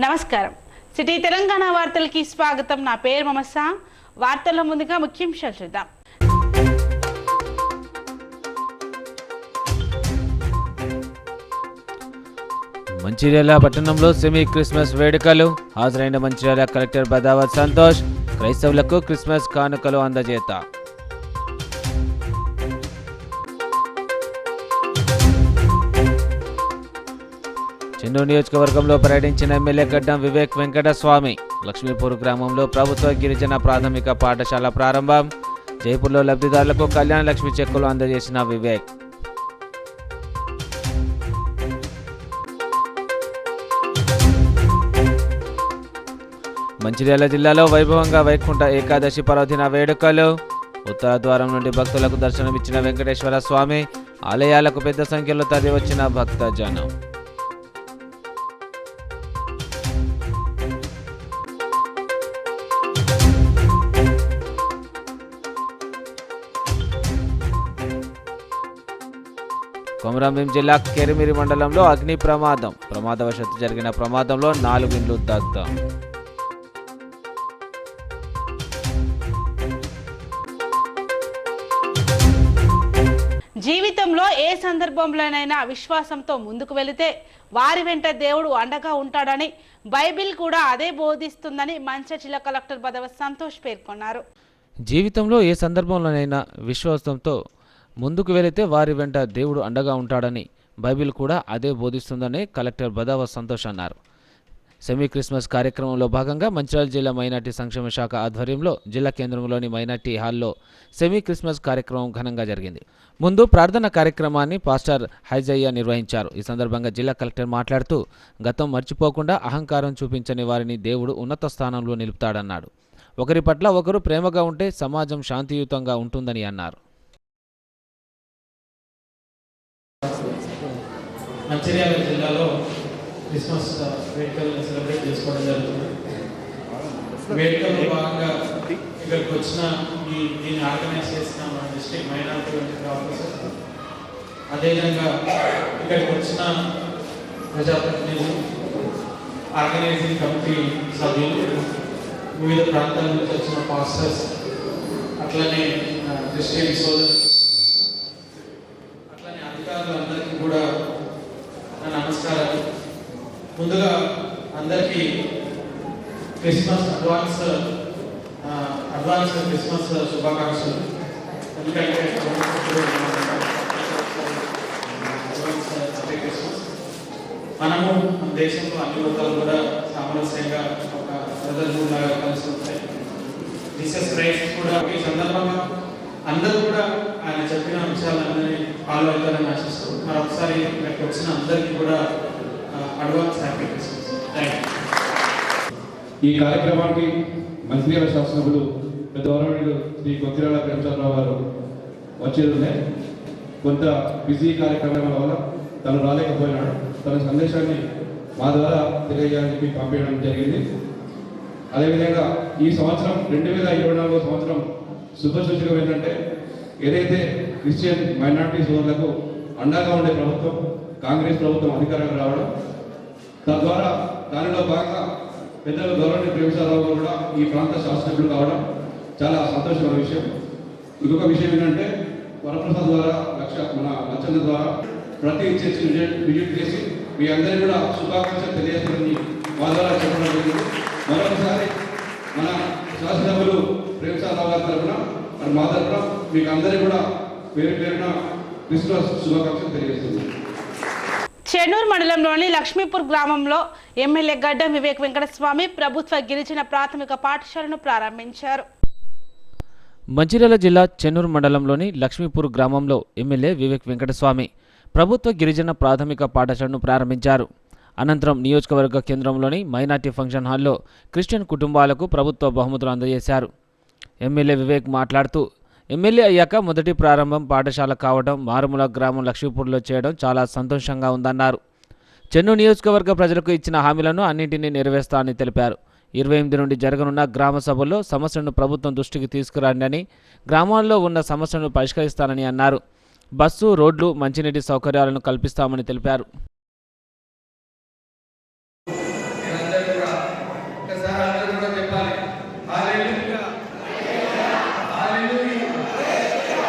నమస్కారం. సిటీ తెలంగాణ వార్తలకి స్వాగతం. నా పేరు మమసా. వార్తల్లో ముందుగా ముఖ్యాంశాలు చూద్దాం. మంచిర్యాల పట్టణంలో సెమీ క్రిస్మస్ వేడుకలు. హాజరైన మంచిర్యాల కలెక్టర్ బదావత్ సంతోష్. క్రైస్తవులకు క్రిస్మస్ కానుకలు అందజేత. చెన్నూరు నియోజకవర్గంలో పర్యటించిన ఎమ్మెల్యే గడ్డం వివేక్ వెంకటస్వామి. లక్ష్మీపూర్ గ్రామంలో ప్రభుత్వ గిరిజన ప్రాథమిక పాఠశాల ప్రారంభం. జైపూర్లో లబ్ధిదారులకు కళ్యాణ లక్ష్మి చెక్కులు అందజేసిన వివేక్. మంచిర్యాల జిల్లాలో వైభవంగా వైకుంఠ ఏకాదశి పర్వదిన వేడుకలు. ఉత్తర ద్వారం నుండి భక్తులకు దర్శనమిచ్చిన వెంకటేశ్వర స్వామి. ఆలయాలకు పెద్ద సంఖ్యలో తరలివచ్చిన భక్తజనం. కొమరంభీం జిల్లా కెరిమిరి మండలంలో అగ్ని ప్రమాదం. ప్రమాదవశాత్తు జరిగిన ప్రమాదంలో 4 ఇండ్లు దగ్ధం. జీవితంలో ఏ సందర్భంలోనైనా విశ్వాసంతో ముందుకు వెళితే వారి వెంట దేవుడు అండగా ఉంటాడని బైబిల్ కూడా అదే బోధిస్తుందని మంచిర్యాల జిల్లా కలెక్టర్ బదావత్ సంతోష్ పేర్కొన్నారు. జీవితంలో ఏ సందర్భంలోనైనా విశ్వాసంతో ముందుకు వెళితే వారి వెంట దేవుడు అండగా ఉంటాడని బైబిల్ కూడా అదే బోధిస్తుందని కలెక్టర్ బదావత్ సంతోష్ అన్నారు. సెమీ క్రిస్మస్ కార్యక్రమంలో భాగంగా మంచిర్యాల జిల్లా మైనార్టీ సంక్షేమ శాఖ ఆధ్వర్యంలో జిల్లా కేంద్రంలోని మైనార్టీ హాల్లో సెమీ క్రిస్మస్ కార్యక్రమం ఘనంగా జరిగింది. ముందు ప్రార్థన కార్యక్రమాన్ని పాస్టర్ హైజయ్య నిర్వహించారు. ఈ సందర్భంగా జిల్లా కలెక్టర్ మాట్లాడుతూ గతం మర్చిపోకుండా అహంకారం చూపించని వారిని దేవుడు ఉన్నత స్థానంలో నిలుపుతాడన్నాడు. ఒకరి పట్ల ఒకరు ప్రేమగా ఉంటే సమాజం శాంతియుతంగా ఉంటుందని అన్నారు. మంచిర్యాల జిల్లాలో క్రిస్మస్ వేడుకలను సెలబ్రేట్ చేసుకోవడం జరుగుతుంది. వేడుకల్లో భాగంగా ఇక్కడికి వచ్చిన దీన్ని ఆర్గనైజ్ చేసిన మన డిస్ట్రిక్ట్ మైనారిటీ వెల్ఫేర్ ఆఫీసర్, అదేవిధంగా ఇక్కడికి వచ్చిన ప్రజాప్రతినిధులు, ఆర్గనైజింగ్ కమిటీ సభ్యులు, వివిధ ప్రాంతాల నుంచి వచ్చిన పాస్టర్స్, అట్లనే క్రిస్టియన్ సోదరులు, అట్లనే అధికారులందరికీ కూడా నమస్కారాలు. ముందుగా అందరికీ క్రిస్మస్ అడ్వాన్స్ క్రిస్మస్ శుభాకాంక్షలు. ఎందుకంటే మనము మన దేశంలో అన్ని వర్గాలు కూడా సామరస్యంగా ఒక ప్రజలుగా కలిసి ఉంటాయి. జీసస్ క్రైస్ట్ కూడా ఈ సందర్భంగా అందరూ కూడా ఆయన చెప్పిన అంశాలన్నీ ఫాలో అవుతారని ఆశిస్తూ మరొకసారి ఇక్కడికి వచ్చిన అందరికీ కూడా advance happy Christmas. Thank you. ఈ కార్యక్రమానికి మంచిర్యాల శాసనసభ్యులు గౌరవనీయులు శ్రీ కొత్తిరాల ప్రేమచంద్రరావు గారు వచ్చేది కొంత బిజీ కార్యక్రమాల వల్ల తను రాలేకపోయినాడు. తన సందేశాన్ని మా ద్వారా తెలియజేయాలని చెప్పి పంపించడం జరిగింది. అదేవిధంగా ఈ సంవత్సరం 2024 సంవత్సరం శుభసూచకం ఏంటంటే ఏదైతే క్రిస్టియన్ మైనారిటీ సోదరులకు అండగా ఉండే ప్రభుత్వం కాంగ్రెస్ ప్రభుత్వం అధికారంలో రావడం, తద్వారా దానిలో భాగంగా పెద్దలు గౌరవనీయ ప్రేమసారావు గారు కూడా ఈ ప్రాంత శాసనసభ్యులు కావడం చాలా సంతోషమైన విషయం. ఇంకొక విషయం ఏంటంటే వరప్రసాద్ ద్వారా మన లచ్చన్న ద్వారా ప్రతి చర్చ్ విజిట్ చేసి మీ అందరినీ కూడా శుభాకాంక్షలు తెలియజేస్తారని మా ద్వారా చెప్పడం జరిగింది. మరొకసారి మన శాసనసభ్యులు ప్రేమసారావు గారి తరఫున మా తరఫున మీకు అందరికీ కూడా పేరు పేరున క్రిస్మస్ శుభాకాంక్షలు తెలియజేస్తున్నాను. చెన్నూరు మండలంలోని లక్ష్మీపూర్ గ్రామంలో ఎమ్మెల్యే గడ్డం వివేక్ వెంకటస్వామి ప్రభుత్వ గిరిజన ప్రాథమిక పాఠశాలను ప్రారంభించారు. మంచిర్యాల జిల్లా చెన్నూరు మండలంలోని లక్ష్మీపూర్ గ్రామంలో ఎమ్మెల్యే వివేక్ వెంకటస్వామి ప్రభుత్వ గిరిజన ప్రాథమిక పాఠశాలను ప్రారంభించారు. అనంతరం నియోజకవర్గ కేంద్రంలోని మైనార్టీ ఫంక్షన్ హాల్లో క్రిస్టియన్ కుటుంబాలకు ప్రభుత్వ బహుమతులు అందజేశారు. ఎమ్మెల్యే వివేక్ మాట్లాడుతూ ఎమ్మెల్యే అయ్యాక మొదటి ప్రారంభం పాఠశాల కావడం, మారుమూల గ్రామం లక్ష్మీపూర్లో చేయడం చాలా సంతోషంగా ఉందన్నారు. చెన్నూరు నియోజకవర్గ ప్రజలకు ఇచ్చిన హామీలను అన్నింటినీ నెరవేర్స్తానని తెలిపారు. 28 నుండి జరగనున్న గ్రామ సభల్లో సమస్యలను ప్రభుత్వం దృష్టికి తీసుకురండి, గ్రామాల్లో ఉన్న సమస్యలను పరిష్కరిస్తానని అన్నారు. బస్సు, రోడ్లు, మంచినీటి సౌకర్యాలను కల్పిస్తామని తెలిపారు. అందరికీ ఒక్కసారి అందరూ కూడా చెప్పాలి హల్లెలూయా హల్లెలూయా.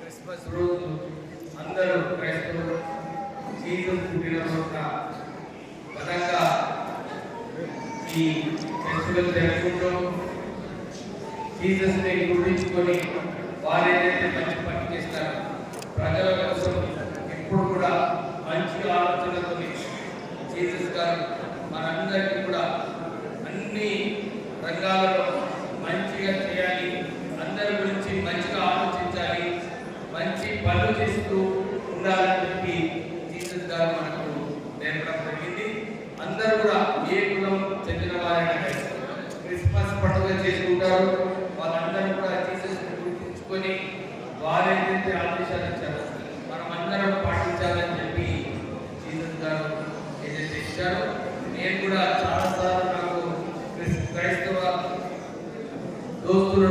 క్రిస్మస్ రోజు అందరూ క్రైస్తవులు జీసస్ పుట్టిన రోజున ఘనంగా ఈ ఫెస్టివల్ జరుపుకుంటూ జీసస్ని గుర్తించుకొని వారు ఏదైతే మంచి పని చేస్తారో ప్రజల కోసం ఎప్పుడు కూడా మంచి ఆలోచనతో జీసస్ గారు మనందరికీ కూడా అన్ని రంగాలలో మంచిగా చేయాలి, అందరి గురించి మంచిగా ఆలోచించాలి, మంచి పనులు చేస్తూ ఉండాలని చెప్పి జీసస్ గారు మనకు నేర్పడం జరిగింది. అందరూ కూడా ఏ కులం చెందిన వారైనా క్రిస్మస్ పండుగ చేసుకుంటారు. వాళ్ళందరూ కూడా జీసస్ గుర్తించుకొని వారు ఏదైతే ఆదేశాలు ఇచ్చారో మనం అందరం పాటించాలని చెప్పి జీసస్ గారు ఏదైతే ఇచ్చారో, నేను కూడా చాలాసార్లు నాకు క్రైస్తవ దోస్తులు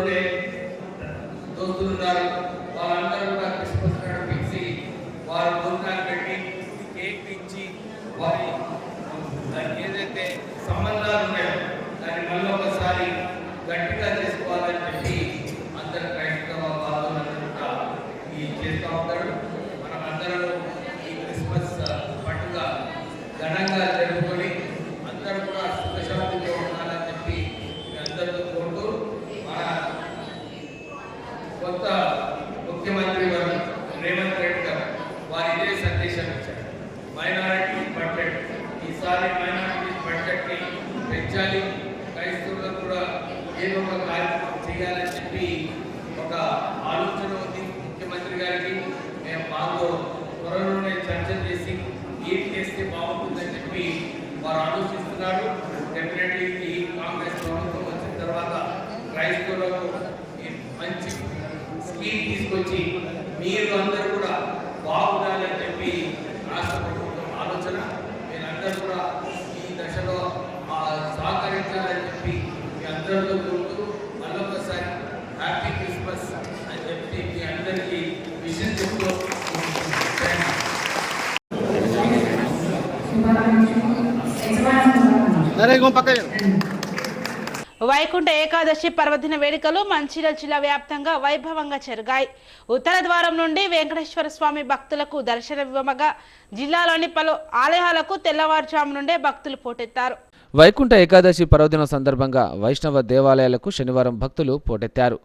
ఉన్నారు. వాళ్ళందరూ కూడా క్రిస్మస్ నాడు పిలిచి వారు భోజనాలు పెట్టి కేక్ ఇచ్చి వారి ఏదైతే సంబంధాలు ఉన్నాయో దాన్ని మళ్ళీ ఒకసారి గట్టిగా చేసుకోవాలని చెప్పి అందరు క్రైస్తవ బాధలందరూ కూడా ఈ చేస్తూ ఉంటారు. మనం అందరం ఈ క్రిస్మస్ పండుగ ఘనంగా జరుపుకొని అందరూ కూడా సుఖశాంతితో ఉండాలని చెప్పి మీ అందరితో కోరుతూ మన కొత్త ముఖ్యమంత్రి వారు రేవంత్ రెడ్డి గారు వారు ఇదే సందేశం ఇచ్చారు. మైనారిటీ బడ్జెట్ ఈసారి మైనారిటీ బడ్జెట్ని పెంచాలి, క్రైస్తవులకు కూడా ఏదో ఒక కార్యక్రమం చేయాలని చెప్పి ఒక ఆలోచన ఉంది ముఖ్యమంత్రి గారికి. మేము మాతో త్వరలోనే చర్చ చేసి ఏం చేస్తే బాగుంటుందని చెప్పి వారు ఆలోచిస్తున్నారు. డెఫినెట్లీ ఈ కాంగ్రెస్ ప్రభుత్వం వచ్చిన తర్వాత క్రైస్తవులకు మంచి స్కీమ్ తీసుకొచ్చి మీరు అందరూ కూడా బాగుండాలని చెప్పి రాష్ట్ర ప్రభుత్వం ఆలోచన. మీరందరూ కూడా ఈ దశలో సహకరించాలని చెప్పి మీ అందరితో కోరుతూ మళ్ళొకసారి హ్యాపీ క్రిస్మస్ అని చెప్పి మీ అందరికీ విషయం చెప్తూ వైకుంఠ ఏకాదశి పర్వదిన వేడుకలు మంచిర్యాల జిల్లా వ్యాప్తంగా వైభవంగా జరిగాయి. ఉత్తర ద్వారం నుండి వెంకటేశ్వర స్వామి భక్తులకు దర్శనమివ్వగా జిల్లాలోని పలు ఆలయాలకు తెల్లవారుజాము నుండే భక్తులు పోటెత్తారు. వైకుంఠ ఏకాదశి పర్వదినం సందర్భంగా వైష్ణవ దేవాలయాలకు శనివారం భక్తులు పోటెత్తారు.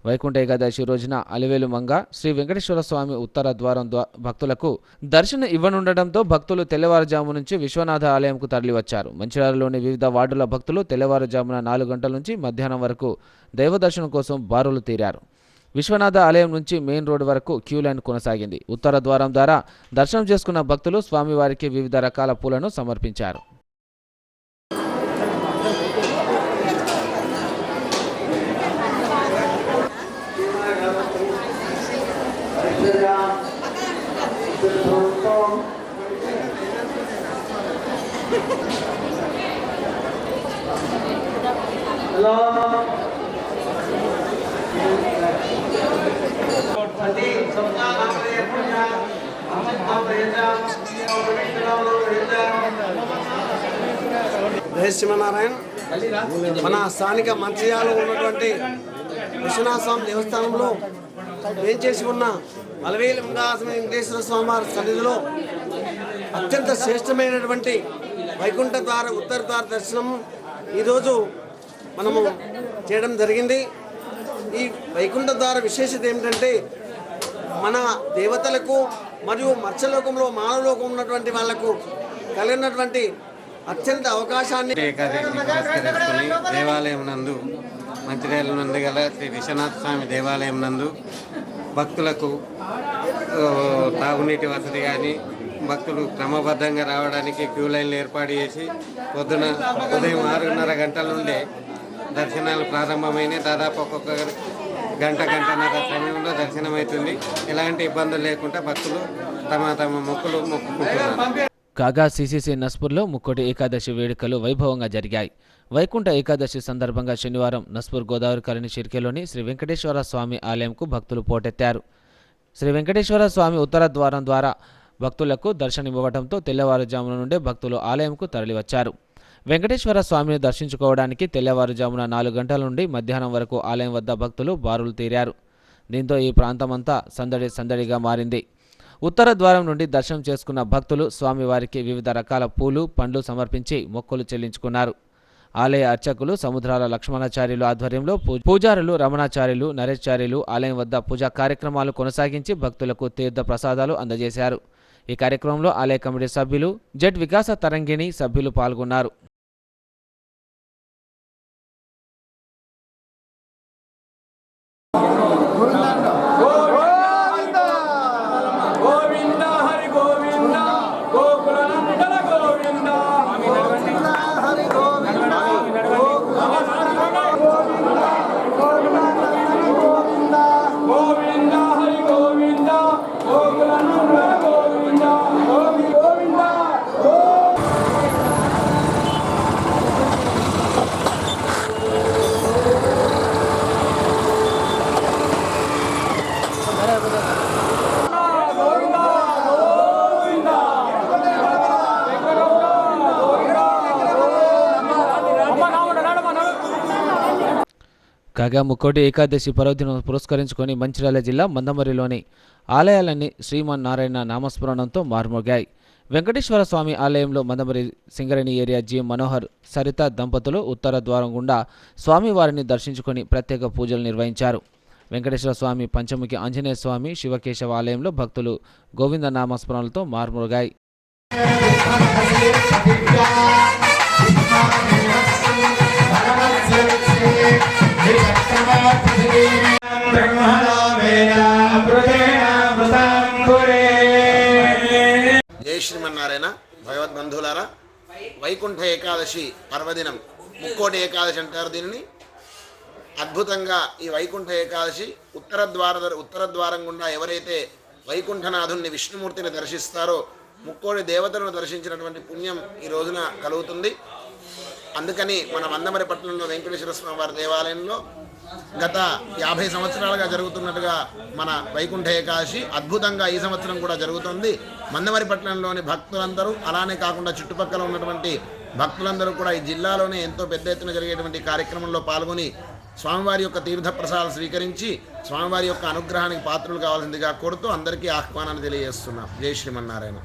వైకుంఠ ఏకాదశి రోజున అలివేలు మంగ శ్రీ వెంకటేశ్వర స్వామి ఉత్తర ద్వారం భక్తులకు దర్శనం ఇవ్వనుండటంతో భక్తులు తెల్లవారుజాము నుంచి విశ్వనాథ ఆలయంకు తరలివచ్చారు. మంచిర్యాలలోని వివిధ వార్డుల భక్తులు తెల్లవారుజామున 4 గంటల నుంచి మధ్యాహ్నం వరకు దైవ దర్శనం కోసం బారులు తీరారు. విశ్వనాథ ఆలయం నుంచి మెయిన్ రోడ్ వరకు క్యూ లైన్ కొనసాగింది. ఉత్తర ద్వారం ద్వారా దర్శనం చేసుకున్న భక్తులు స్వామివారికి వివిధ రకాల పూలను సమర్పించారు. శ్రీమన్నారాయణ మన స్థానిక మంచిర్యాలలో ఉన్నటువంటి విశ్వనాథ స్వామి దేవస్థానంలో వేంచేసి ఉన్న అలివేలు మంగ వెంకటేశ్వర స్వామి వారి సన్నిధిలో అత్యంత శ్రేష్టమైనటువంటి వైకుంఠ ద్వార ఉత్తర ద్వార దర్శనం ఈరోజు మనము చేయడం జరిగింది. ఈ వైకుంఠ ద్వార విశేషత ఏమిటంటే మన దేవతలకు మరియు మత్స్యలోకంలో మానవలోకం ఉన్నటువంటి వాళ్లకు కలిగినటువంటి అత్యంత అవకాశాన్ని దేవాలయం నందు మంచిర్యాల నందు గల శ్రీ విశ్వనాథ స్వామి దేవాలయం నందు భక్తులకు తాగునీటి వసతి కానీ భక్తులు క్రమబద్ధంగా రావడానికి క్యూ లైన్లు ఏర్పాటు చేసి పొద్దున ఉదయం 6:30 గంటల నుండే దర్శనాలు ప్రారంభమైనాయి. దాదాపు ఒక్కొక్క గంటన్నర సమయంలో దర్శనమవుతుంది. ఎలాంటి ఇబ్బందులు లేకుండా భక్తులు తమ మొక్కులు మొక్కుకుంటున్నారు. కాగా సిసిసి నస్పూర్లో ముక్కోటి ఏకాదశి వేడుకలు వైభవంగా జరిగాయి. వైకుంఠ ఏకాదశి సందర్భంగా శనివారం నస్పూర్ గోదావరి కాలనీ షిర్కేలోని శ్రీ వెంకటేశ్వర స్వామి ఆలయంకు భక్తులు పోటెత్తారు. శ్రీ వెంకటేశ్వర స్వామి ఉత్తర ద్వారం ద్వారా భక్తులకు దర్శనమివ్వడంతో తెల్లవారుజామున నుండే భక్తులు ఆలయంకు తరలివచ్చారు. వెంకటేశ్వర స్వామిని దర్శించుకోవడానికి తెల్లవారుజామున 4 గంటల నుండి మధ్యాహ్నం వరకు ఆలయం వద్ద భక్తులు బారులు తీరారు. దీంతో ఈ ప్రాంతమంతా సందడిగా మారింది. ఉత్తర ద్వారం నుండి దర్శనం చేసుకున్న భక్తులు స్వామివారికి వివిధ రకాల పూలు, పండ్లు సమర్పించి మొక్కులు చెల్లించుకున్నారు. ఆలయ అర్చకులు సముద్రాల లక్ష్మణాచార్యులు ఆధ్వర్యంలో పూజారులు రమణాచార్యులు, నరేశాచార్యులు ఆలయం వద్ద పూజా కార్యక్రమాలు కొనసాగించి భక్తులకు తీర్థ ప్రసాదాలు అందజేశారు. ఈ కార్యక్రమంలో ఆలయ కమిటీ సభ్యులు, జెడ్ వికాస తరంగిణి సభ్యులు పాల్గొన్నారు. కాగా ముక్కోటి ఏకాదశి పర్వదినం పురస్కరించుకొని మంచిర్యాల జిల్లా మందమరిలోని ఆలయాలన్నీ శ్రీమన్నారాయణ నామస్మరణంతో మార్మోగాయి. వెంకటేశ్వర స్వామి ఆలయంలో మందమరి సింగరేణి ఏరియా జి మనోహర్, సరిత దంపతులు ఉత్తర ద్వారం గుండా స్వామివారిని దర్శించుకొని ప్రత్యేక పూజలు నిర్వహించారు. వెంకటేశ్వర స్వామి, పంచముఖి ఆంజనేయ స్వామి, శివకేశవ ఆలయంలో భక్తులు గోవింద నామస్మరణలతో మార్మోగాయి. జై శ్రీమన్నారాయణ. భగవద్బంధువులారా, వైకుంఠ ఏకాదశి పర్వదినం, ముక్కోటి ఏకాదశి అంటారు దీనిని. అద్భుతంగా ఈ వైకుంఠ ఏకాదశి ఉత్తర ద్వారం గుండా ఎవరైతే వైకుంఠనాథుని విష్ణుమూర్తిని దర్శిస్తారో ముక్కోటి దేవతలను దర్శించినటువంటి పుణ్యం ఈ రోజున కలుగుతుంది. అందుకని మన మందమరి పట్టణంలో వెంకటేశ్వర స్వామి వారి దేవాలయంలో గత 50 సంవత్సరాలుగా జరుగుతున్నట్టుగా మన వైకుంఠ ఏకాదశి అద్భుతంగా ఈ సంవత్సరం కూడా జరుగుతుంది. మందమరి పట్టణంలోని భక్తులందరూ, అలానే కాకుండా చుట్టుపక్కల ఉన్నటువంటి భక్తులందరూ కూడా ఈ జిల్లాలోనే ఎంతో పెద్ద ఎత్తున జరిగేటువంటి కార్యక్రమంలో పాల్గొని స్వామివారి యొక్క తీర్థప్రసాదాలు స్వీకరించి స్వామివారి యొక్క అనుగ్రహానికి పాత్రలు కావాల్సిందిగా కోరుతూ అందరికీ ఆహ్వానాన్ని తెలియజేస్తున్నాం. జై శ్రీమన్నారాయణ.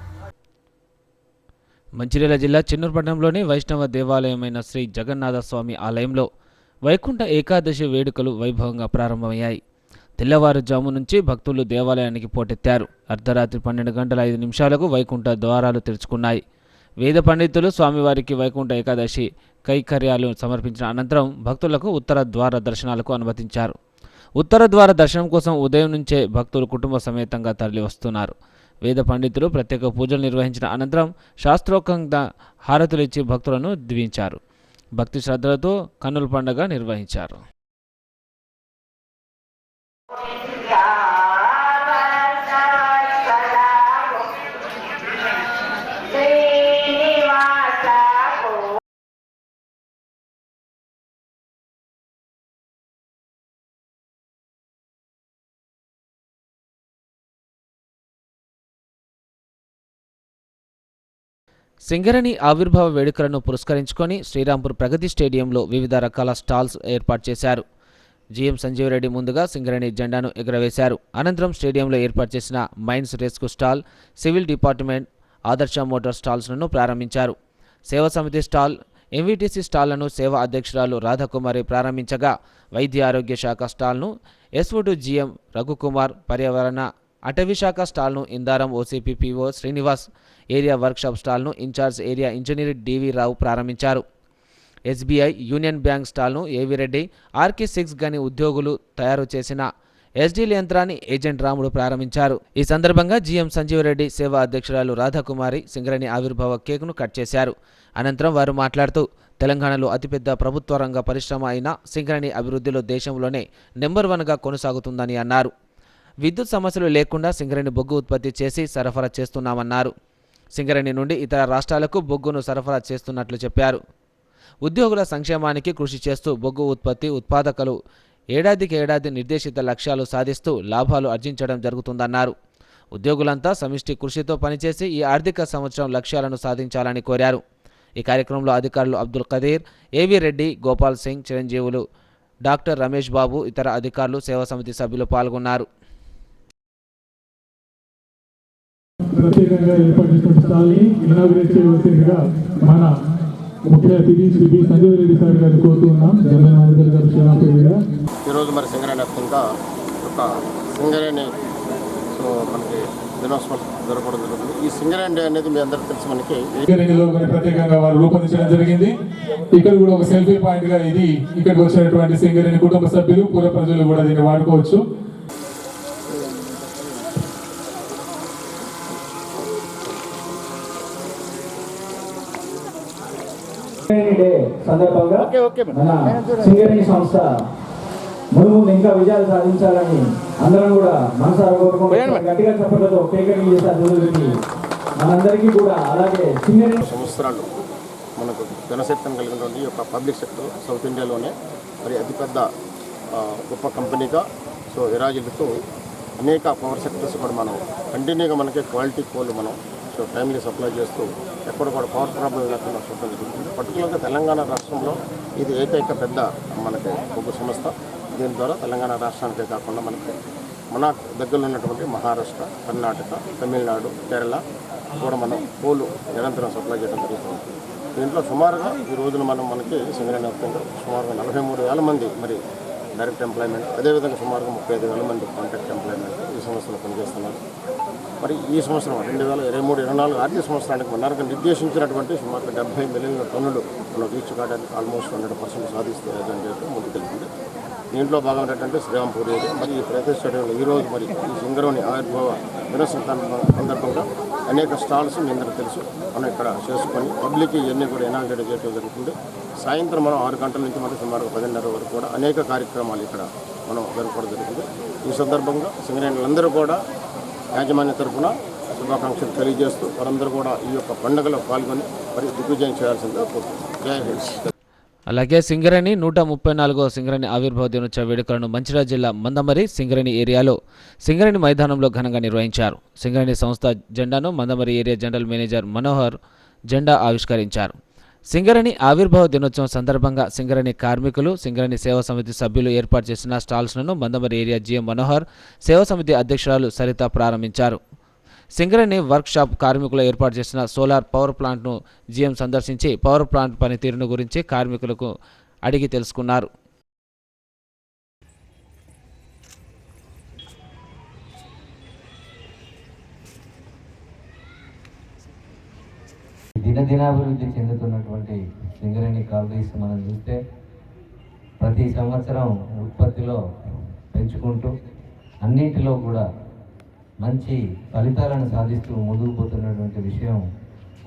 మంచిర్యాల జిల్లా చెన్నూరు పట్టణంలోని వైష్ణవ దేవాలయమైన శ్రీ జగన్నాథ స్వామి ఆలయంలో వైకుంఠ ఏకాదశి వేడుకలు వైభవంగా ప్రారంభమయ్యాయి. తెల్లవారుజాము నుంచి భక్తులు దేవాలయానికి పోటెత్తారు. అర్ధరాత్రి 12:05 వైకుంఠ ద్వారాలు తెరుచుకున్నాయి. వేద పండితులు స్వామివారికి వైకుంఠ ఏకాదశి కైకర్యాలు సమర్పించిన అనంతరం భక్తులకు ఉత్తర ద్వార దర్శనాలకు అనుమతించారు. ఉత్తర ద్వార దర్శనం కోసం ఉదయం నుంచే భక్తులు కుటుంబ సమేతంగా తరలివస్తున్నారు. వేద పండితులు ప్రత్యేక పూజలు నిర్వహించిన అనంతరం శాస్త్రోక్తంగా హారతులిచ్చి భక్తులను దీవించారు. భక్తి శ్రద్ధలతో కన్నుల పండుగ నిర్వహించారు. సింగరేణి ఆవిర్భావ వేడుకలను పురస్కరించుకొని శ్రీరాంపూర్ ప్రగతి స్టేడియంలో వివిధ రకాల స్టాల్స్ ఏర్పాటు చేశారు. జీఎం సంజీవరెడ్డి ముందుగా సింగరేణి జెండాను ఎగురవేశారు. అనంతరం స్టేడియంలో ఏర్పాటు చేసిన mines rescue stall, civil department, Adarsh motor స్టాల్స్లను ప్రారంభించారు. సేవా సమితి స్టాల్, ఎంవిటిసి స్టాళ్లను సేవా అధ్యక్షురాలు రాధాకుమారి ప్రారంభించగా వైద్య ఆరోగ్య శాఖ స్టాల్ను ఎస్ఓటు జీఎం రఘుకుమార్, పర్యావరణ అటవీ శాఖ స్టాల్ను Indaram OCP PO Srinivas, area workshop స్టాల్ను incharge area engineer DV Rao ప్రారంభించారు. ఎస్బీఐ, యూనియన్ బ్యాంక్ స్టాల్ను ఏవి రెడ్డి, ఆర్కే6 గని ఉద్యోగులు తయారు చేసిన ఎస్డీల్ యంత్రాన్ని ఏజెంట్ రాముడు ప్రారంభించారు. ఈ సందర్భంగా జీఎం సంజీవరెడ్డి, సేవా అధ్యక్షురాలు రాధాకుమారి సింగరేణి ఆవిర్భావ కేకును కట్ చేశారు. అనంతరం వారు మాట్లాడుతూ తెలంగాణలో అతిపెద్ద ప్రభుత్వ రంగ పరిశ్రమ అయిన సింగరేణి అభివృద్ధిలో దేశంలోనే నెంబర్ 1గా కొనసాగుతుందని అన్నారు. విద్యుత్ సమస్యలు లేకుండా సింగరేణి బొగ్గు ఉత్పత్తి చేసి సరఫరా చేస్తున్నామన్నారు. సింగరేణి నుండి ఇతర రాష్ట్రాలకు బొగ్గును సరఫరా చేస్తున్నట్లు చెప్పారు. ఉద్యోగుల సంక్షేమానికి కృషి చేస్తూ బొగ్గు ఉత్పత్తి ఉత్పాదకులు ఏడాదికి ఏడాది నిర్దేశిత లక్ష్యాలు సాధిస్తూ లాభాలు ఆర్జించడం జరుగుతుందన్నారు. ఉద్యోగులంతా సమిష్టి కృషితో పనిచేసి ఈ ఆర్థిక సంవత్సరం లక్ష్యాలను సాధించాలని కోరారు. ఈ కార్యక్రమంలో అధికారులు అబ్దుల్ ఖదీర్, ఏవి రెడ్డి, గోపాల్ సింగ్, చిరంజీవులు, డాక్టర్ రమేష్ బాబు, ఇతర అధికారులు, సేవా సమితి సభ్యులు పాల్గొన్నారు. ప్రత్యేకంగా ఏర్పాటు చేసిన స్టాల్ని ఇనాగ్రేట్ చేయవలసిందిగా మన ముఖ్య అతిథి శ్రీ బి సంజయ్ రెడ్డి సార్ గారిని కోరుతున్నాం. జనరల్ మేనేజర్ గారు శ్రీరామపేట. ఈరోజు మరి సింగరేణి వ్యాప్తంగా ఒక సింగరేణి మనకి దినోత్సవం జరగడం జరుగుతుంది. ఈ సింగరేణి అనేది మీ అందరికీ తెలుసు. మనకి సింగరేణిలో ప్రత్యేకంగా వారు రూపొందించడం జరిగింది. ఇక్కడ కూడా ఒక సెల్ఫీ పాయింట్ గా ఇది ఇక్కడికి వచ్చినటువంటి సింగరేణి కుటుంబ సభ్యులు, పూర్వ ప్రజలు కూడా దీన్ని వాడుకోవచ్చు. డే సందర్భంగా మన సింగరేణి సంస్థ ముందు ఇంకా విజయాలు సాధించాలని అందరం కూడా మనసారా కోరుకుంటున్నాం. గట్టిగా చెప్పడంతో కేకలు చేసే అభివృద్ధికి మనందరికీ కూడా, అలాగే సింగరేణి సంవత్సరాలు మనకు జనశక్తిని కలిగినటువంటి ఈ యొక్క పబ్లిక్ సెక్టర్ సౌత్ ఇండియాలోనే మరి అతిపెద్ద గొప్ప కంపెనీగా విరాజిల్లుతూ అనేక పవర్ సెక్టర్స్ కూడా మనం కంటిన్యూగా మనకి క్వాలిటీ కోల్ మనం టైమ్లీ సప్లై చేస్తూ ఎక్కడ కూడా పవర్ ప్రాబ్లం లేకుండా చూడటం జరుగుతుంది. పర్టికులర్గా తెలంగాణ రాష్ట్రంలో ఇది ఏకైక పెద్ద మనకి బొగ్గు సంస్థ. దీని ద్వారా తెలంగాణ రాష్ట్రానికే కాకుండా మనకి మన దగ్గరలో ఉన్నటువంటి మహారాష్ట్ర, కర్ణాటక, తమిళనాడు, కేరళ కూడా మనం కోలు నిరంతరం సప్లై చేయడం జరుగుతుంది. దీంట్లో సుమారుగా ఈ రోజున మనకి సింగరేణి వ్యాప్తంగా సుమారుగా 43,000 మంది మరి డైరెక్ట్ ఎంప్లాయ్మెంట్, అదేవిధంగా సుమారుగా 35,000 మంది కాంట్రాక్ట్ ఎంప్లాయ్మెంట్ ఈ సంవత్సరంలో పనిచేస్తున్నారు. మరి ఈ సంవత్సరం 2023-24 ఆర్థిక సంవత్సరానికి మనకు నిర్దేశించినటువంటి సుమారు 70 మిలియన్ల టన్నులు మనం రీచ్ కావడానికి ఆల్మోస్ట్ 100% సాధిస్తే చెప్పి ముందుకెళ్తుంది. దీంట్లో భాగం ఏంటంటే శ్రీరాంపూర్ ఏరియా మరి ఈ ప్రదేశ్ స్టేడియంలో ఈరోజు మరి ఈ సింగరేణి ఆవిర్భావ దినోత్సవం సందర్భంగా అనేక స్టాల్స్ మీ అందరికీ తెలుసు మనం ఇక్కడ చేసుకొని పబ్లిక్ ఇవన్నీ కూడా ఇనాగ్రేట్ చేయడం జరుగుతుంది. సాయంత్రం మనం 6 గంటల నుంచి మరి సుమారు 10:30 వరకు కూడా అనేక కార్యక్రమాలు ఇక్కడ మనం జరుపుకోవడం జరుగుతుంది. ఈ సందర్భంగా సింగరేణులందరూ కూడా యాజమాన్య తరఫున శుభాకాంక్షలు తెలియజేస్తూ వారందరూ కూడా ఈ యొక్క పండుగలో పాల్గొని మరి దిగ్విజయం చేయాల్సిందిగా కోరుతున్నాం. జై హింద్. అలాగే సింగరేణి 134వ సింగరేణి ఆవిర్భావ దినోత్సవ వేడుకలను మంచిర్యాల జిల్లా మందమరి సింగరేణి ఏరియాలో సింగరేణి మైదానంలో ఘనంగా నిర్వహించారు. సింగరేణి సంస్థ జెండాను Mandamarri area general manager Manohar జెండా ఆవిష్కరించారు. సింగరేణి ఆవిర్భావ దినోత్సవం సందర్భంగా సింగరేణి కార్మికులు, సింగరేణి సేవా సమితి సభ్యులు ఏర్పాటు చేసిన స్టాల్స్లను మందమరి ఏరియా జీఎం మనోహర్, సేవా సమితి అధ్యక్షురాలు సరిత ప్రారంభించారు. సింగరేణి వర్క్ షాప్ కార్మికులు ఏర్పాటు చేసిన సోలార్ పవర్ ప్లాంట్ను జీఎం సందర్శించి పవర్ ప్లాంట్ పనితీరును గురించి కార్మికులకు అడిగి తెలుసుకున్నారు. దినదినాభివృద్ధి చెందుతున్నటువంటి సింగరేణి కాలరీస్ మనం చూస్తే ప్రతి సంవత్సరం ఉత్పత్తిలో పెంచుకుంటూ అన్నింటిలో కూడా మంచి ఫలితాలను సాధిస్తూ ముందుకు పోతున్నటువంటి విషయం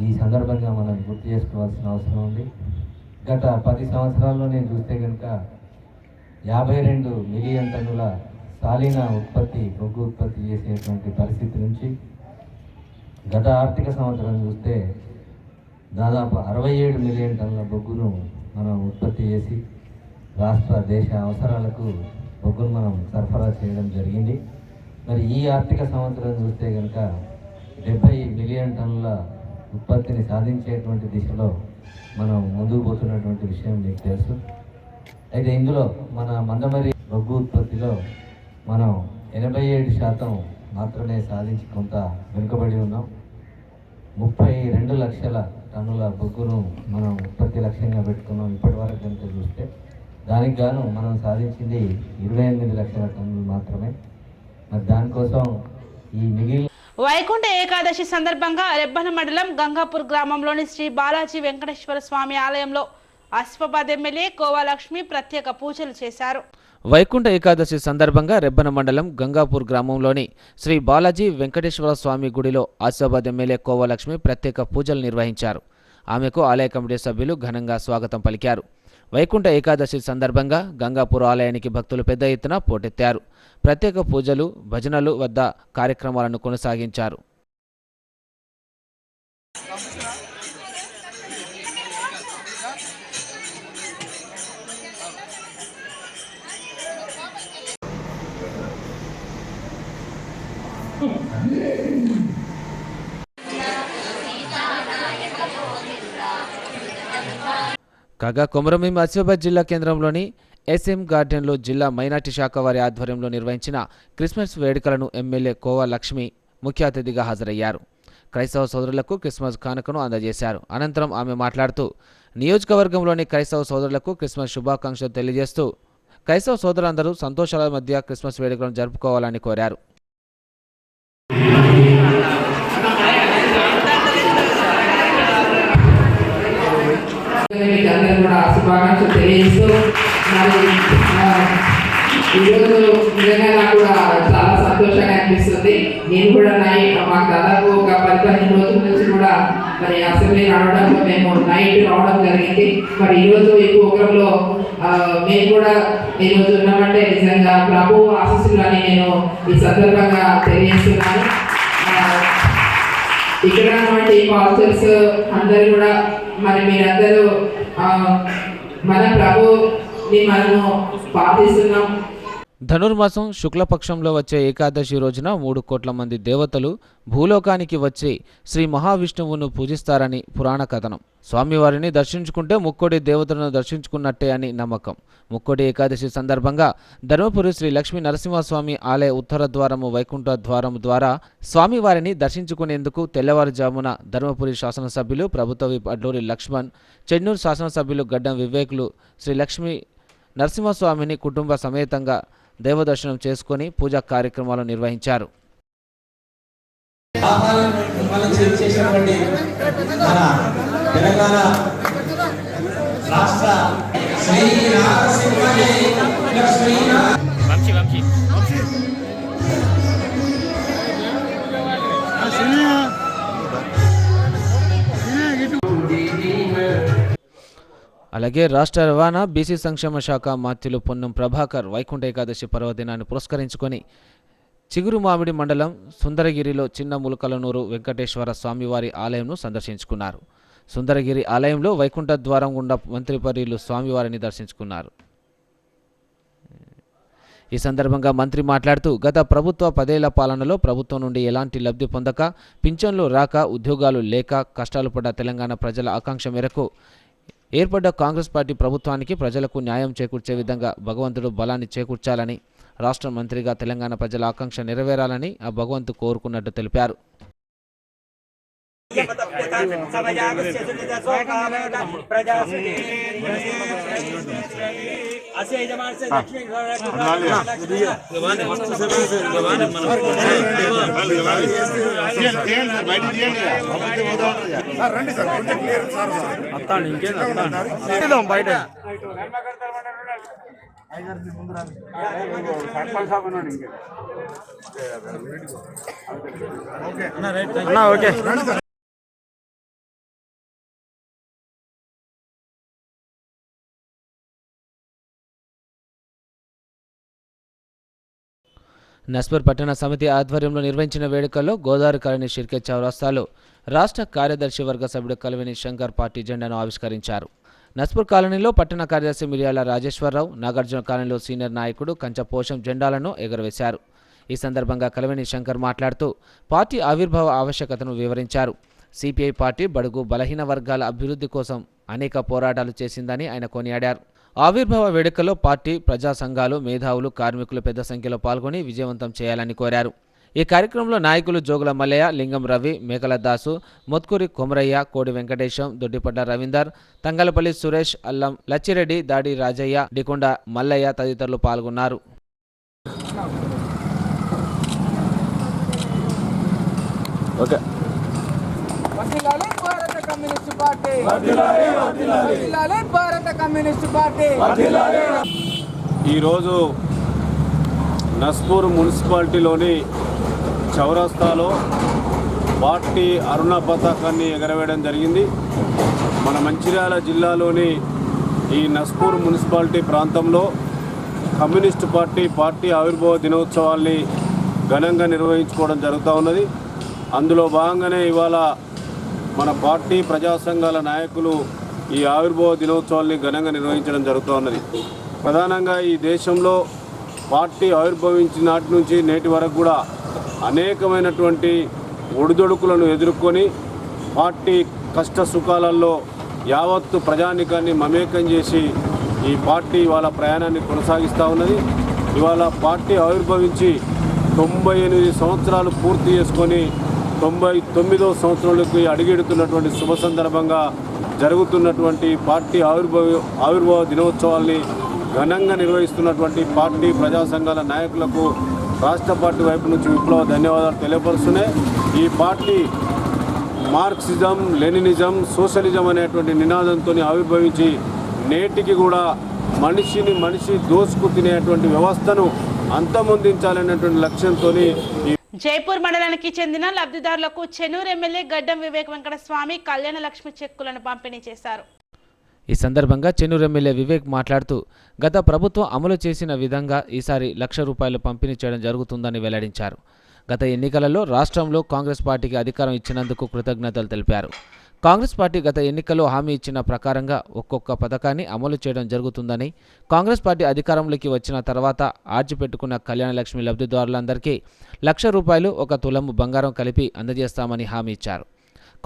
ఈ సందర్భంగా మనం గుర్తు చేసుకోవాల్సిన అవసరం ఉంది. గత 10 సంవత్సరాల్లోనే చూస్తే కనుక 52 మిలియన్ టన్నుల సాలీన ఉత్పత్తి, బొగ్గు ఉత్పత్తి చేసేటువంటి పరిస్థితి నుంచి గత ఆర్థిక సంవత్సరం చూస్తే దాదాపు 67 మిలియన్ టన్నుల బొగ్గును మనం ఉత్పత్తి చేసి రాష్ట్ర దేశ అవసరాలకు బొగ్గును మనం సరఫరా చేయడం జరిగింది. మరి ఈ ఆర్థిక సంవత్సరం చూస్తే కనుక 70 మిలియన్ టన్నుల ఉత్పత్తిని సాధించేటువంటి దిశలో మనం ముందుకు పోతున్నటువంటి విషయం మీకు తెలుసు. అయితే ఇందులో మన మందమరి బొగ్గు ఉత్పత్తిలో మనం 87% మాత్రమే సాధించి కొంత వెనుకబడి ఉన్నాం. 32 లక్షల టన్నుల బొగ్గును మనం ఉత్పత్తి లక్ష్యంగా పెట్టుకున్నాం ఇప్పటి వరకు కనుక చూస్తే. దానికి గాను మనం సాధించింది 28 లక్షల టన్నులు మాత్రమే. మరి దానికోసం ఈ మిగిలిన వైకుంఠ ఏకాదశి సందర్భంగా రెబ్బన మండలం గంగాపూర్ గ్రామంలోని శ్రీ బాలాజీ వెంకటేశ్వర స్వామి ఆలయంలో ఆసిఫాబాద్ ఎమ్మెల్యే కోవాలక్ష్మి ప్రత్యేక పూజలు చేశారు. వైకుంఠ ఏకాదశి సందర్భంగా రెబ్బన మండలం గంగాపూర్ గ్రామంలోని శ్రీ బాలాజీ వెంకటేశ్వర స్వామి గుడిలో ఆసిఫాబాద్ ఎమ్మెల్యే కోవాలక్ష్మి ప్రత్యేక పూజలు నిర్వహించారు. ఆమెకు ఆలయ కమిటీ సభ్యులు ఘనంగా స్వాగతం పలికారు. వైకుంఠ ఏకాదశి సందర్భంగా గంగాపూర్ ఆలయానికి భక్తులు పెద్ద ఎత్తున పోటెత్తారు. ప్రత్యేక పూజలు, భజనలు వద్ద కార్యక్రమాలను కొనసాగించారు. కాగా కొమరంభీం ఆసిఫాబాద్ జిల్లా కేంద్రంలోని ఎస్ఎం గార్డెన్లో జిల్లా మైనార్టీ శాఖ వారి ఆధ్వర్యంలో నిర్వహించిన క్రిస్మస్ వేడుకలను ఎమ్మెల్యే కోవా లక్ష్మి ముఖ్య అతిథిగా హాజరయ్యారు. క్రైస్తవ సోదరులకు క్రిస్మస్ కానుకను అందజేశారు. అనంతరం ఆమె మాట్లాడుతూ నియోజకవర్గంలోని క్రైస్తవ సోదరులకు క్రిస్మస్ శుభాకాంక్షలు తెలియజేస్తూ క్రైస్తవ సోదరులందరూ సంతోషాల మధ్య క్రిస్మస్ వేడుకలను జరుపుకోవాలని కోరారు. శుభాకాంక్షలు తెలియజేస్తూ మరి ఈరోజు నిజంగా నాకు చాలా సంతోషంగా అనిపిస్తుంది. నేను కూడా మాకు దాదాపు ఒక 10-15 రోజుల నుంచి కూడా మరి అసెంబ్లీ నడవడంలో మేము నైట్ రావడం జరిగింది. మరి ఈరోజు ఈ ప్రోగ్రాంలో మేము కూడా ఈరోజు ఉన్నామంటే నిజంగా ప్రభు ఆశీస్సులు అని నేను ఈ సందర్భంగా తెలియజేస్తున్నాను. ఇక్కడ ఉన్నటువంటి పాస్టర్స్ అందరూ కూడా మరి మీరందరూ మన ప్రభుని మనము పాటిస్తున్నాం. ధనుర్మాసం శుక్లపక్షంలో వచ్చే ఏకాదశి రోజున 3 కోట్ల మంది దేవతలు భూలోకానికి వచ్చి శ్రీ మహావిష్ణువును పూజిస్తారని పురాణ కథనం. స్వామివారిని దర్శించుకుంటే ముక్కోటి దేవతలను దర్శించుకున్నట్టే అని నమ్మకం. ముక్కోటి ఏకాదశి సందర్భంగా ధర్మపురి శ్రీ లక్ష్మీ నరసింహస్వామి ఆలయ ఉత్తర ద్వారము వైకుంఠ ద్వారము ద్వారా స్వామివారిని దర్శించుకునేందుకు తెల్లవారుజామున ధర్మపురి శాసనసభ్యులు ప్రభుత్వ విప్ అడ్లూరి లక్ష్మణ్, చెన్నూరు శాసనసభ్యులు గడ్డం వివేకులు శ్రీ లక్ష్మీ నరసింహస్వామిని కుటుంబ సమేతంగా దేవదర్శనం చేసుకుని పూజా కార్యక్రమాలు నిర్వహించారు. అలాగే రాష్ట్ర రవాణా బీసీ సంక్షేమ శాఖ మాత్యులు పొన్నం ప్రభాకర్ వైకుంఠ ఏకాదశి పర్వదినాన్ని పురస్కరించుకొని చిగురుమామిడి మండలం సుందరగిరిలో చిన్న ములకలనూరు వెంకటేశ్వర స్వామివారి ఆలయంను సందర్శించుకున్నారు. సుందరగిరి ఆలయంలో వైకుంఠ ద్వారం గుండా మంత్రివర్యులు స్వామివారిని దర్శించుకున్నారు. ఈ సందర్భంగా మంత్రి మాట్లాడుతూ గత ప్రభుత్వ 10 ఏళ్ల పాలనలో ప్రభుత్వం నుండి ఎలాంటి లబ్ధి పొందక, పింఛన్లు రాక, ఉద్యోగాలు లేక కష్టాలు పడ్డ తెలంగాణ ప్రజల ఆకాంక్ష మేరకు ఏర్పడ్డ కాంగ్రెస్ పార్టీ ప్రభుత్వానికి ప్రజలకు న్యాయం చేకూర్చే విధంగా భగవంతుడు బలాన్ని చేకూర్చాలని, రాష్ట్ర మంత్రిగా తెలంగాణ ప్రజల ఆకాంక్ష నెరవేరాలని ఆ భగవంతు కోరుకున్నట్టు తెలిపారు. నస్పూర్ పట్టణ సమితి ఆధ్వర్యంలో నిర్వహించిన వేడుకల్లో గోదావరి కాలనీ షిర్కే చౌరస్తాలో రాష్ట్ర కార్యదర్శి వర్గ సభ్యుడు కల్విని శంకర్ పార్టీ జెండాను ఆవిష్కరించారు. నస్పూర్ కాలనీలో పట్టణ కార్యదర్శి మిర్యాల రాజేశ్వరరావు, నాగార్జున కాలనీలో సీనియర్ నాయకుడు కంచపోషం జెండాలను ఎగురవేశారు. ఈ సందర్భంగా కల్విని శంకర్ మాట్లాడుతూ పార్టీ ఆవిర్భావ ఆవశ్యకతను వివరించారు. సిపిఐ పార్టీ బడుగు బలహీన వర్గాల అభివృద్ధి కోసం అనేక పోరాటాలు చేసిందని ఆయన కొనియాడారు. ఆవిర్భావ వేడుకల్లో పార్టీ, ప్రజా సంఘాలు, మేధావులు, కార్మికులు పెద్ద సంఖ్యలో పాల్గొని విజయవంతం చేయాలని కోరారు. ఈ కార్యక్రమంలో నాయకులు జోగుల మల్లయ్య, లింగం రవి, మేకల దాసు, మొత్కూరి కొమరయ్య, కోడి వెంకటేశం, దొడ్డిపడ్డ రవీందర్, తంగలపల్లి సురేష్, అల్లం లచ్చిరెడ్డి, దాడి రాజయ్య, డికొండ మల్లయ్య తదితరులు పాల్గొన్నారు. ఈరోజు నస్పూర్ మున్సిపాలిటీలోని చౌరస్తాలో పార్టీ అరుణ పతాకాన్ని ఎగరవేయడం జరిగింది. మన మంచిర్యాల జిల్లాలోని ఈ నస్పూర్ మున్సిపాలిటీ ప్రాంతంలో కమ్యూనిస్టు పార్టీ ఆవిర్భావ దినోత్సవాల్ని ఘనంగా నిర్వహించుకోవడం జరుగుతూ ఉన్నది. అందులో భాగంగానే ఇవాళ మన పార్టీ, ప్రజా సంఘాల నాయకులు ఈ ఆవిర్భావ దినోత్సవాల్ని ఘనంగా నిర్వహించడం జరుగుతూ ఉన్నది. ప్రధానంగా ఈ దేశంలో పార్టీ ఆవిర్భవించిన నాటి నుంచి నేటి వరకు కూడా అనేకమైనటువంటి ఒడిదొడుకులను ఎదుర్కొని పార్టీ కష్ట సుఖాలలో యావత్తు ప్రజానికాన్ని మమేకం చేసి ఈ పార్టీ వాళ్ళ ప్రయాణాన్ని కొనసాగిస్తూ ఉన్నది. ఇవాళ పార్టీ ఆవిర్భవించి 98 సంవత్సరాలు పూర్తి చేసుకొని 99వ సంవత్సరంలోకి అడుగెడుతున్నటువంటి శుభ సందర్భంగా జరుగుతున్నటువంటి పార్టీ ఆవిర్భావ దినోత్సవాల్ని ఘనంగా నిర్వహిస్తున్నటువంటి పార్టీ ప్రజా సంఘాల నాయకులకు రాష్ట్ర పార్టీ వైపు నుంచి విప్లవ ధన్యవాదాలు తెలియపరుస్తున్నాయి. ఈ పార్టీ మార్క్సిజం, లెనినిజం, సోషలిజం అనేటువంటి నినాదంతో ఆవిర్భవించి నేటికి కూడా మనిషి దోసుకు తినేటువంటి వ్యవస్థను అంతమొందించాలనేటువంటి లక్ష్యంతో జైపూర్ మండలానికి చెందిన లబ్ధిదారులకు చెన్నూరు ఎమ్మెల్యే గడ్డం వివేక్ వెంకటస్వామి కళ్యాణ లక్ష్మి చెక్కులను పంపిణీ చేశారు. ఈ సందర్భంగా చెన్నూరు ఎమ్మెల్యే వివేక్ మాట్లాడుతూ గత ప్రభుత్వం అమలు చేసిన విధంగా ఈసారి ₹1,00,000 పంపిణీ చేయడం జరుగుతుందని వెల్లడించారు. గత ఎన్నికలలో రాష్ట్రంలో కాంగ్రెస్ పార్టీకి అధికారం ఇచ్చినందుకు కృతజ్ఞతలు తెలిపారు. కాంగ్రెస్ పార్టీ గత ఎన్నికల్లో హామీ ఇచ్చిన ప్రకారంగా ఒక్కొక్క పథకాన్ని అమలు చేయడం జరుగుతుందని, కాంగ్రెస్ పార్టీ అధికారంలోకి వచ్చిన తర్వాత ఆర్జిపెట్టుకున్న కళ్యాణ లక్ష్మి లబ్ధిదారులందరికీ ₹1,00,000 1 తులము బంగారం కలిపి అందజేస్తామని హామీ ఇచ్చారు.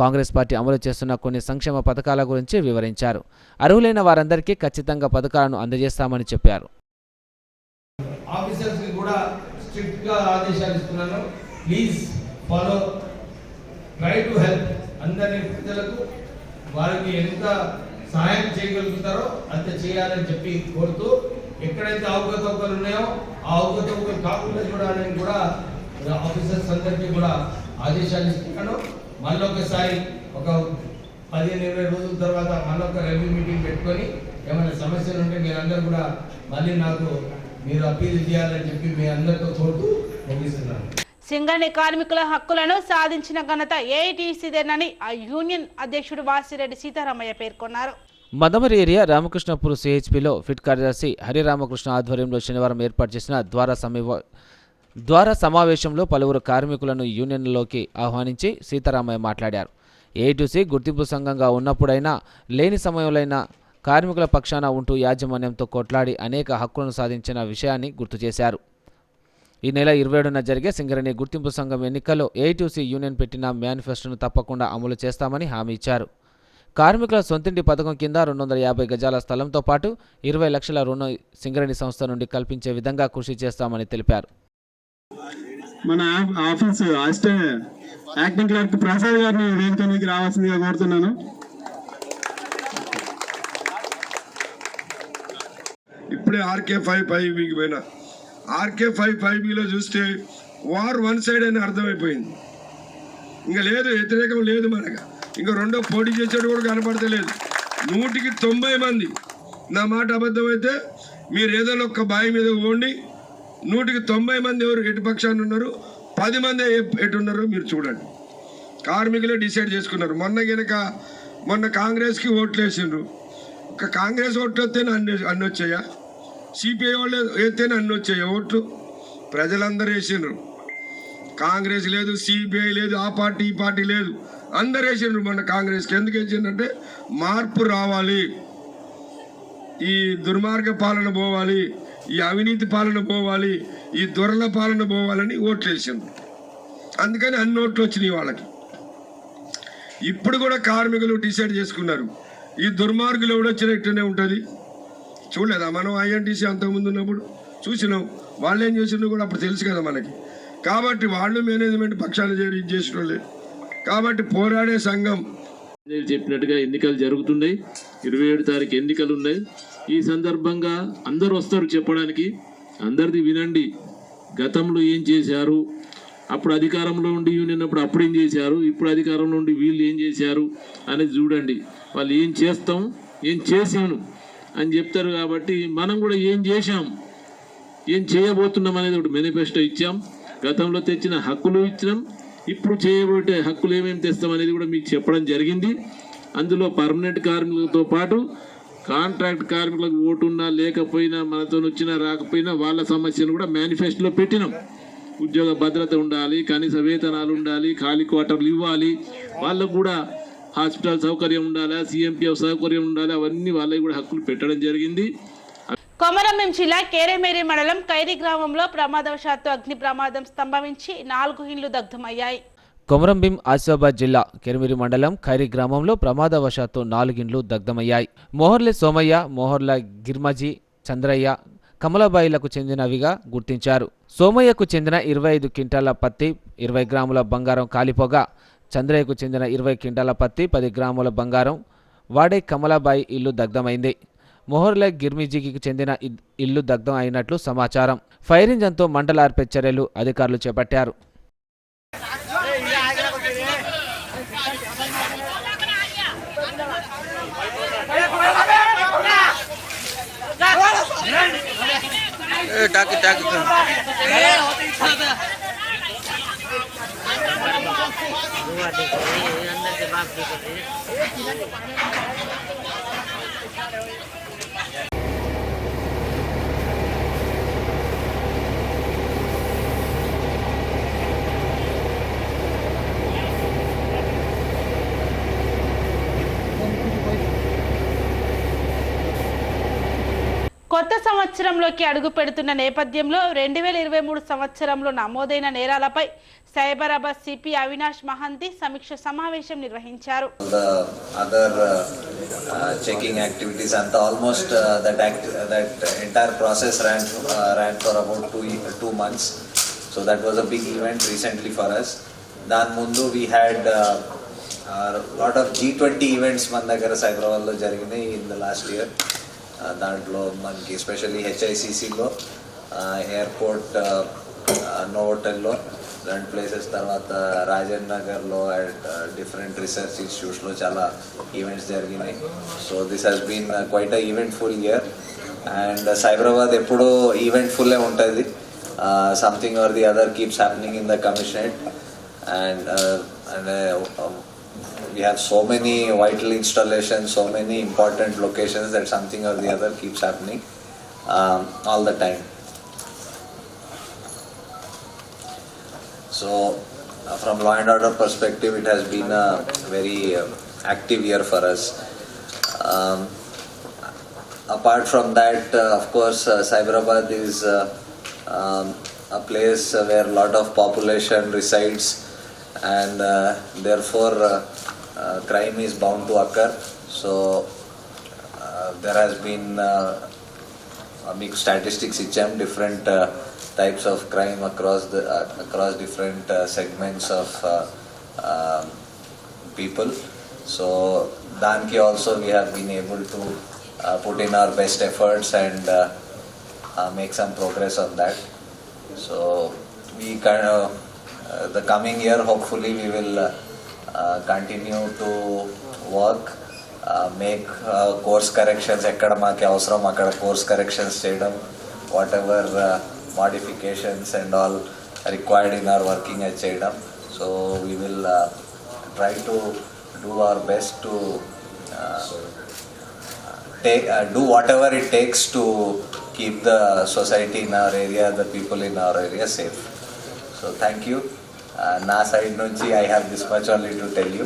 కాంగ్రెస్ పార్టీ అమలు చేస్తున్న కొన్ని సంక్షేమ పథకాల గురించి వివరించారు. అర్హులైన వారందరికీ ఖచ్చితంగా పథకాలను అందజేస్తామని చెప్పారు. ఆఫీసర్స్కి కూడా స్ట్రిక్ట్గా ఆదేశాలు ఇస్తున్నాను. Please follow, try to help. అందరి ప్రజలకు వారికి ఎంత సహాయం చేయగలుగుతారో అంత చేయాలని చెప్పి కోరుతూ, ఎక్కడైతే అవకతవకలు ఉన్నాయో ఆ అవకతవకలు కాకుండా చూడాలని కూడా ఆఫీసర్స్ అందరికీ కూడా ఆదేశాలు ఇస్తున్నాను. మళ్ళీ ఒకసారి ఒక 15-20 రోజుల తర్వాత మళ్ళీ ఒక రెవెన్యూ మీటింగ్ పెట్టుకొని ఏమైనా సమస్యలు ఉంటే మీరందరూ కూడా మళ్ళీ నాకు మీరు అప్పీల్ చేయాలని చెప్పి మీ అందరితో కోరుతూ ముగిస్తున్నాను. సింగరేణి కార్మికుల హక్కులను సాధించిన ఘనత ఏఐటీసీదేనని ఆ యూనియన్ అధ్యక్షుడు వాసిరెడ్డి సీతారామయ్య పేర్కొన్నారు. మదమరి ఏరియా రామకృష్ణపూర్ సిహెచ్పిలో ఫిట్ కార్యదర్శి హరిరామకృష్ణ ఆధ్వర్యంలో శనివారం ఏర్పాటు చేసిన ద్వార సమావేశంలో పలువురు కార్మికులను యూనియన్లోకి ఆహ్వానించి సీతారామయ్య మాట్లాడారు. ఏఐటీసీ గుర్తింపు సంఘంగా ఉన్నప్పుడైనా లేని సమయంలోనైనా కార్మికుల పక్షాన ఉంటూ యాజమాన్యంతో కొట్లాడి అనేక హక్కులను సాధించిన విషయాన్ని గుర్తు చేశారు. ఈ నెల 27న జరిగే సింగరేణి గుర్తింపు సంఘం ఎన్నికల్లో ఏఐటీసీ యూనియన్ పెట్టిన మేనిఫెస్టోను తప్పకుండా అమలు చేస్తామని హామీ ఇచ్చారు. కార్మికుల సొంతింటి పథకం కింద 250 గజాల స్థలంతో పాటు 20 లక్షల రుణం సింగరేణి సంస్థ నుండి కల్పించే విధంగా కృషి చేస్తామని తెలిపారు. మన office assistant acting clerk Prasad గారిని వేదిక మీదకి రావాల్సిందిగా కోరుతున్నాను. ఇప్పుడే RK55Bకి పోయినా, RK55Bలో చూస్తే వార్ వన్ సైడ్ అని అర్థమైపోయింది. ఇంకా లేదు, వ్యతిరేకం లేదు మనకు. ఇంకా రెండో పోటీ చేసేది కూడా కనపడతలేదు. 190 మంది, నా మాట అబద్ధమైతే మీరు ఏదైనా ఒక్క బావి మీద పోండి, 190 మంది ఎవరు ఎటు పక్షాన్ని ఉన్నారు, 10 మంది ఎటున్నారో మీరు చూడండి. కార్మికులే డిసైడ్ చేసుకున్నారు. మొన్న కాంగ్రెస్కి ఓట్లు వేసిండ్రు. ఒక కాంగ్రెస్ ఓట్లు వస్తేనే అన్ని వచ్చాయా? సిపిఐ వాళ్ళు వేస్తేనే అన్ని వచ్చాయా ఓట్లు? ప్రజలందరూ వేసిండ్రు. కాంగ్రెస్ లేదు, సిపిఐ లేదు, ఆ పార్టీ ఈ పార్టీ లేదు, అందరు వేసిండ్రు మొన్న కాంగ్రెస్కి. ఎందుకు వేసిండ్రంటే మార్పు రావాలి, ఈ దుర్మార్గ పాలన పోవాలి, ఈ అవినీతి పాలన పోవాలి, ఈ దొరల పాలన పోవాలని ఓట్లు వేసిండ్రు. అందుకని అన్ని ఓట్లు వచ్చినాయి వాళ్ళకి. ఇప్పుడు కూడా కార్మికులు డిసైడ్ చేసుకున్నారు, ఈ దుర్మార్గులు ఎవడొచ్చినట్టునే ఉంటుంది. చూడలేదా మనం ఐఎన్టీసీ అంతకుముందు ఉన్నప్పుడు చూసినాం, వాళ్ళు ఏం చేసినా కూడా అప్పుడు తెలుసు కదా మనకి. కాబట్టి వాళ్ళు మేనేజ్మెంట్ పక్షాలు ఇది చేసిన వాళ్ళే. కాబట్టి పోరాడే సంఘం చెప్పినట్టుగా ఎన్నికలు జరుగుతున్నాయి. 27 తారీఖు ఎన్నికలు ఉన్నాయి. ఈ సందర్భంగా అందరు వస్తారు చెప్పడానికి. అందరిది వినండి. గతంలో ఏం చేశారు, అప్పుడు అధికారంలో ఉండి యూనియన్ అప్పుడు ఏం చేశారు, ఇప్పుడు అధికారంలో ఉండి వీళ్ళు ఏం చేశారు అనేది చూడండి. వాళ్ళు ఏం చేస్తాం, ఏం చేసాను అని చెప్తారు. కాబట్టి మనం కూడా ఏం చేశాం, ఏం చేయబోతున్నాం అనేది ఒకటి మేనిఫెస్టో ఇచ్చాం. గతంలో తెచ్చిన హక్కులు ఇచ్చినాం, ఇప్పుడు చేయబోయే హక్కులు ఏమేమి తెస్తాం అనేది కూడా మీకు చెప్పడం జరిగింది. అందులో పర్మనెంట్ కార్మికులతో పాటు కాంట్రాక్ట్ కార్మికులకు ఓటు ఉన్నా లేకపోయినా, మనతో వచ్చినా రాకపోయినా వాళ్ళ సమస్యను కూడా మేనిఫెస్టోలో పెట్టినాం. ఉద్యోగ భద్రత ఉండాలి, కనీస వేతనాలు ఉండాలి, ఖాళీ క్వార్టర్లు ఇవ్వాలి, వాళ్ళకు కూడా హాస్పిటల్ సౌకర్యం ఉండాలి, సిఎంపిఎఫ్ సౌకర్యం ఉండాలి, అవన్నీ వాళ్ళకి కూడా హక్కులు పెట్టడం జరిగింది. కొమరంభీం జిల్లా కేరేమేరి మండలం కైరి గ్రామంలో ప్రమాదవశాత్తు అగ్ని ప్రమాదం సంభవించి 4 ఇండ్లు దగ్ధమయ్యాయి. కొమరంభీం ఆసిఫాబాద్ జిల్లా కెరిమిరి మండలం ఖైరి గ్రామంలో ప్రమాదవశాత్తు 4 ఇండ్లు దగ్ధమయ్యాయి. మోహర్లే సోమయ్య, మోహర్ల గిర్మజీ, చంద్రయ్య, కమలాబాయిలకు చెందినవిగా గుర్తించారు. సోమయ్యకు చెందిన 25 క్వింటాల పత్తి, 20 గ్రాముల బంగారం కాలిపోగా, చంద్రయ్యకు చెందిన 20 క్వింటాల పత్తి, 10 గ్రాముల బంగారం వాడే కమలాబాయి ఇల్లు దగ్ధమైంది. మొహర్ల గిర్మిజీకి చెందిన ఇల్లు దగ్ధం అయినట్లు సమాచారం. ఫైర్ ఇంజన్తో మంటలార్పే చర్యలు అధికారులు చేపట్టారు. కొత్త సంవత్సరంలోకి అడుగు పెడుతున్న నేపథ్యంలో 2023 సంవత్సరంలో నమోదైన నేరాలపై సైబరాబాద్ సిపి అవినాష్ మహంతి సమీక్ష సమావేశం నిర్వహించారు. Checking activities and almost that entire process ran for about 2 months. So that was a big event recently for us. Dan mundu we had a lot of G20 events మన దగ్గర సైబరాబాద్లో జరిగినాయి in the last year. దాంట్లో మనకి especially హెచ్ఐసిసిలో, airport, నోవోటెల్లో 2 places, తర్వాత రాజేంద్ర నగర్లో and different research ఇన్స్టిట్యూట్స్లో చాలా events జరిగినాయి. So this has been quite a eventful year. And Cyberabad ఎప్పుడూ ఈవెంట్ఫుల్లే ఉంటుంది. Something or the other keeps happening in the commissionerate. And we have so many vital installations, so many important locations that something or the other keeps happening all the time. So from law and order perspective, it has been a very active year for us. Apart from that, of course, Cyberabad is a place where a lot of population resides, and therefore crime is bound to occur. So there has been a big statistics icham different types of crime across different segments of people. So danki also we have been able to put in our best efforts and make some progress on that. So we kind of the coming year hopefully we will continue to work, make course corrections ekkada maaki avasaram akkada course corrections cheyadam, whatever modifications and all required in our working at cheyadam. So we will try to do our best to do whatever it takes to keep the society in our area, the people in our area safe. So thank you. Na side nunchi I have this much only to tell you.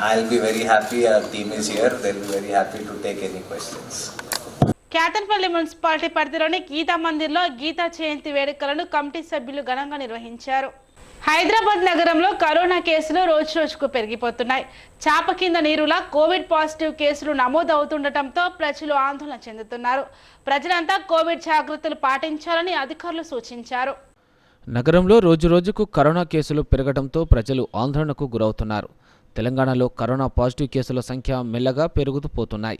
I'll be very happy, our team is here, they'll be very happy to take any questions. Ketanpalli municipality పరిధిలోని గీతా మందిర్లో గీతా జయంతి వేడుకలను committee సభ్యులు ఘనంగా నిర్వహించారు. హైదరాబాద్ నగరంలో corona కేసులు రోజురోజుకు పెరిగిపోతున్నాయి. చాప కింద నీరులా కోవిడ్ పాజిటివ్ కేసులు నమోదవుతుండటంతో ప్రజలు ఆందోళన చెందుతున్నారు. ప్రజలంతా కోవిడ్ జాగ్రత్తలు పాటించాలని అధికారులు సూచించారు. నగరంలో రోజురోజుకు కరోనా కేసులు పెరగడంతో ప్రజలు ఆందోళనకు గురవుతున్నారు. తెలంగాణలో కరోనా పాజిటివ్ కేసుల సంఖ్య మెల్లగా పెరుగుతూ పోతున్నాయి.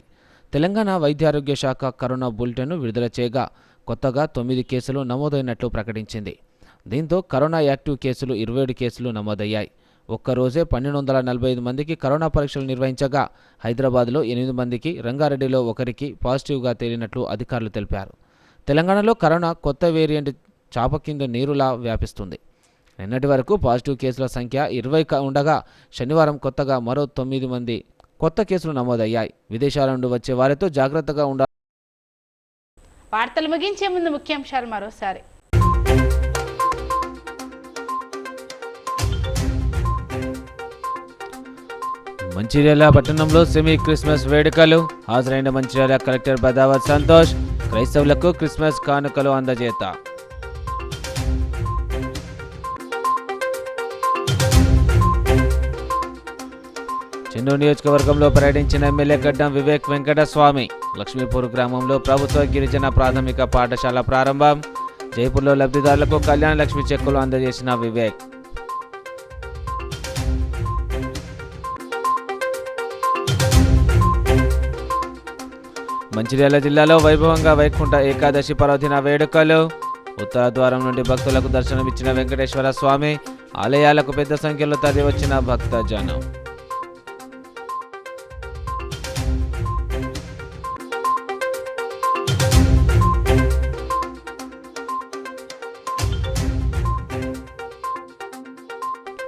తెలంగాణ వైద్యారోగ్య శాఖ కరోనా బులెటిన్ను విడుదల చేయగా కొత్తగా 9 కేసులు నమోదైనట్లు ప్రకటించింది. దీంతో కరోనా యాక్టివ్ కేసులు 27 కేసులు నమోదయ్యాయి. ఒక్కరోజే 1245 మందికి కరోనా పరీక్షలు నిర్వహించగా హైదరాబాద్లో 8 మందికి, రంగారెడ్డిలో 1కి పాజిటివ్గా తేలినట్లు అధికారులు తెలిపారు. తెలంగాణలో కరోనా కొత్త వేరియంట్ చాప కింద నీరులా వ్యాపిస్తుంది. నిన్నటి వరకు పాజిటివ్ కేసుల సంఖ్య 20 ఉండగా శనివారం కొత్తగా మరో 9 మంది కొత్త కేసులు నమోదయ్యాయి. విదేశాల నుండి వచ్చే వారితో జాగ్రత్తగా ఉండాలి. వార్తలు ముగించే ముందు ముఖ్యాంశాలు మరోసారి. మంచిర్యాల పట్టణంలో సెమీ క్రిస్మస్ వేడుకలు. హాజరైన మంచిర్యాల కలెక్టర్ బదావత్ సంతోష్. క్రైస్తవులకు క్రిస్మస్ కానుకలు అందజేత. చెన్నూరు నియోజకవర్గంలో పర్యటించిన ఎమ్మెల్యే గడ్డం వివేక్ వెంకటస్వామి. లక్ష్మీపూర్ గ్రామంలో ప్రభుత్వ గిరిజన ప్రాథమిక పాఠశాల ప్రారంభం. జైపూర్లో లబ్ధిదారులకు కళ్యాణ లక్ష్మి చెక్కులు అందజేసిన వివేక్. మంచిర్యాల జిల్లాలో వైభవంగా వైకుంఠ ఏకాదశి పర్వదిన వేడుకలు. ఉత్తర ద్వారం నుండి భక్తులకు దర్శనమిచ్చిన వెంకటేశ్వర స్వామి. ఆలయాలకు పెద్ద సంఖ్యలో తరలివచ్చిన భక్తజనం.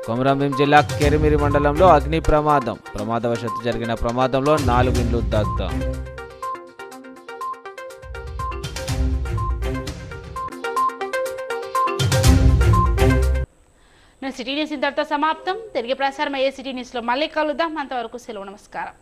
కొమరంభీం జిల్లా కెరిమిరి మండలంలో అగ్ని ప్రమాదం. ప్రమాదవశాత్తు జరిగిన ప్రమాదంలో 4 ఇండ్లు దగ్ధం. సిటీ న్యూస్ ఇంతటితో సమాప్తం. తిరిగి ప్రసారం అయ్యే సిటీ న్యూస్లో మళ్ళీ కలుద్దాం. అంతవరకు సెలవు. నమస్కారం.